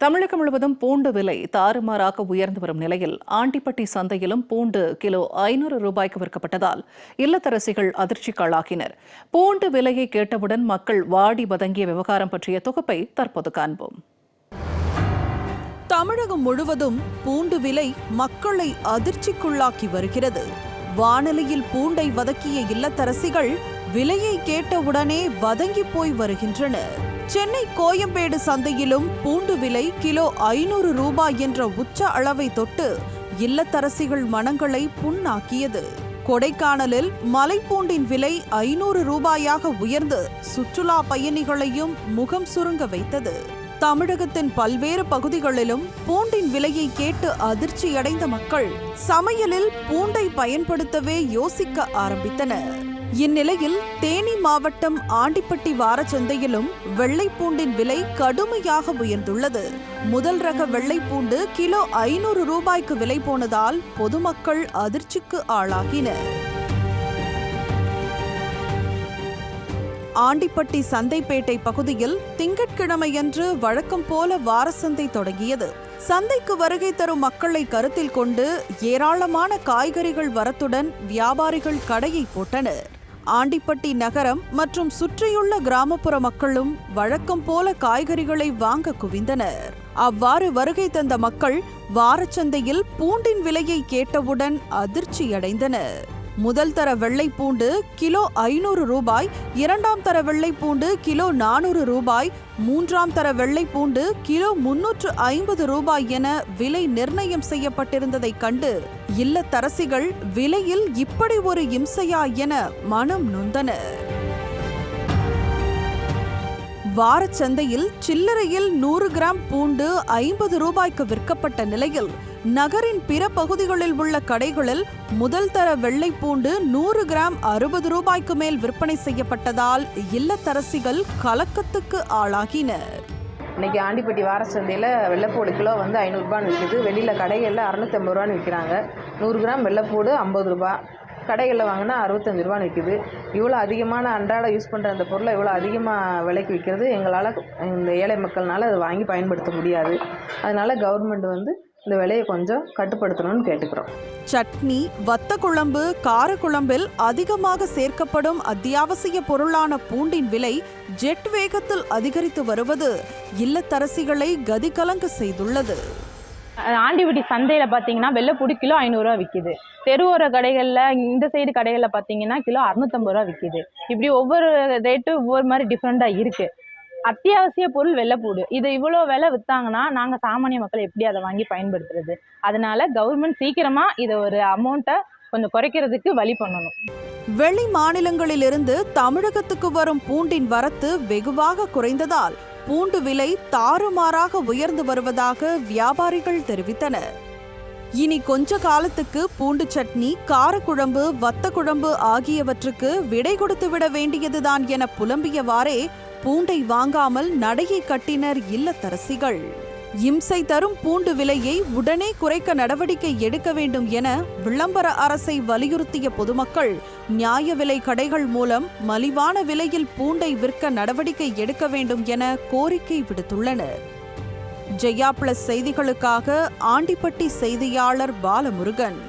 தமிழகம் முழுவதும் பூண்டு விலை தாறுமாறாக உயர்ந்து வரும் நிலையில் ஆண்டிப்பட்டி சந்தையிலும் பூண்டு கிலோ 500 ரூபாய்க்கு விற்கப்பட்டதால் இல்லத்தரசிகள் அதிர்ச்சிக்காளாகினர். பூண்டு விலையை கேட்டவுடன் மக்கள் வாடி வதங்கிய விவகாரம் பற்றிய தொகுப்பை தற்போது காண்போம். தமிழகம் முழுவதும் பூண்டு விலை மக்களை அதிர்ச்சிக்குள்ளாக்கி வருகிறது. வானிலையில் பூண்டை வதக்கிய இல்லத்தரசிகள் விலையை கேட்டவுடனே வதங்கி போய் வருகின்றனர். சென்னை கோயம்பேடு சந்தையிலும் பூண்டு விலை கிலோ 500 ரூபாய் என்ற உச்ச அளவை தொட்டு இல்லத்தரசிகள் மனங்களை புண்ணாக்கியது. கொடைக்கானலில் மலைப்பூண்டின் விலை 500 ரூபாயாக உயர்ந்து சுற்றுலா பயணிகளையும் முகம் சுருங்க வைத்தது. தமிழகத்தின் பல்வேறு பகுதிகளிலும் பூண்டின் விலையை கேட்டு அதிர்ச்சியடைந்த மக்கள் சமையலில் பூண்டை பயன்படுத்தவே யோசிக்க ஆரம்பித்தனர். இந்நிலையில் தேனி மாவட்டம் ஆண்டிப்பட்டி வாரச்சந்தையிலும் வெள்ளைப்பூண்டின் விலை கடுமையாக உயர்ந்துள்ளது. முதல் ரக வெள்ளைப்பூண்டு கிலோ 500 ரூபாய்க்கு விலை போனதால் பொதுமக்கள் அதிர்ச்சிக்கு ஆளாகினர். ஆண்டிப்பட்டி சந்தைப்பேட்டை பகுதியில் திங்கட்கிழமையன்று வழக்கம் போல வாரசந்தை தொடங்கியது. சந்தைக்கு வருகை தரும் மக்களை கருத்தில் கொண்டு ஏராளமான காய்கறிகள் வரத்துடன் வியாபாரிகள் கடையை போட்டனர். ஆண்டிப்பட்டி நகரம் மற்றும் சுற்றியுள்ள கிராமப்புற மக்களும் வழக்கம் போல காய்கறிகளை வாங்க குவிந்தனர். அவ்வாறு வருகை தந்த மக்கள் வாரச்சந்தையில் பூண்டின் விலையை கேட்டவுடன் அதிர்ச்சியடைந்தனர். முதல் தர வெள்ளைப்பூண்டு கிலோ 500 ரூபாய், இரண்டாம் தர வெள்ளைப்பூண்டு கிலோ 400 ரூபாய், மூன்றாம் தர வெள்ளைப்பூண்டு கிலோ 350 ரூபாய் என விலை நிர்ணயம் செய்யப்பட்டிருந்ததை கண்டு இல்லத்தரசிகள் விலையில் இப்படி ஒரு இம்சையா என மனம் நொந்தனர். வாரச்சந்தையில் சில்லறையில் 100 கிராம் பூண்டு 50 ரூபாய்க்கு விற்கப்பட்ட நிலையில் நகரின் பிற பகுதிகளில் உள்ள கடைகளில் முதல் தர வெள்ளைப்பூண்டு 100 கிராம் 60 ரூபாய்க்கு மேல் விற்பனை செய்யப்பட்டதால் இல்லத்தரசிகள் கலக்கத்துக்கு ஆளாகினர். இன்னைக்கு ஆண்டிப்பட்டி வாரச்சந்தையில் வெள்ளைப்பூடு கிலோ 500 ரூபான்னு விற்கிது. வெளியில் கடைகளில் 650 ரூபான்னு விற்கிறாங்க. 100 கிராம் வெள்ளைப்பூடு 50 ரூபா, கடைகளில் வாங்கினா 65 ரூபான்னு விற்கிது. இவ்வளோ அதிகமான அன்றாட யூஸ் பண்ணுற அந்த பொருளை இவ்வளோ அதிகமாக விலைக்கு விற்கிறது எங்களால் இந்த ஏழை மக்கள்னால அதை வாங்கி பயன்படுத்த முடியாது. அதனால் கவர்மெண்ட் இந்த விலையை கொஞ்சம் கட்டுப்படுத்தணும்னு கேட்டுக்கிறோம். சட்னி, வத்த குழம்பு, காரக்குழம்பில் அதிகமாக சேர்க்கப்படும் அத்தியாவசிய பொருளான பூண்டின் விலை ஜெட் வேகத்தில் அதிகரித்து வருவது இல்லத்தரசிகளை கதிகலங்க செய்துள்ளது. ஆண்டிப்பட்டி சந்தையில் பார்த்தீங்கன்னா வெள்ளைப்பூடி கிலோ 500 ரூபா விற்கிது. தெருவோர கடைகளில் இந்த சைடு கடைகளில் பார்த்தீங்கன்னா கிலோ 650 ரூபா விற்கிது. இப்படி ஒவ்வொரு ரேட்டு ஒவ்வொரு மாதிரி டிஃப்ரெண்ட்டாக இருக்குது. அத்தியாவசிய பொருள் வெள்ளைப்பூடு, இது இவ்வளோ விலை விற்றாங்கன்னா நாங்கள் சாமானிய மக்கள் எப்படி அதை வாங்கி பயன்படுத்துறது? அதனால கவர்மெண்ட் சீக்கிரமாக இதை ஒரு அமௌண்ட்டை கொஞ்சம் குறைக்கிறதுக்கு வழி பண்ணணும். வெளி மாநிலங்களிலிருந்து தமிழகத்துக்கு வரும் பூண்டின் வரத்து வெகுவாக குறைந்ததால் பூண்டு விலை தாறுமாறாக உயர்ந்து வருவதாக வியாபாரிகள் தெரிவித்தனர். இனி கொஞ்ச காலத்துக்கு பூண்டு சட்னி, காரக்குழம்பு, வத்த குழம்பு ஆகியவற்றுக்கு விடை கொடுத்து விட வேண்டியதுதான் என புலம்பியவாறே பூண்டை வாங்காமல் நடையை கட்டினர் இல்லத்தரசிகள். இம்சை தரும் பூண்டு விலையை உடனே குறைக்க நடவடிக்கை எடுக்க வேண்டும் என விளம்பர அரசை வலியுறுத்திய பொதுமக்கள் நியாய விலை கடைகள் மூலம் மலிவான விலையில் பூண்டை விற்க நடவடிக்கை எடுக்க வேண்டும் என கோரிக்கை விடுத்துள்ளனர். ஜெயா பிளஸ் செய்திகளுக்காக ஆண்டிப்பட்டி செய்தியாளர் பாலமுருகன்.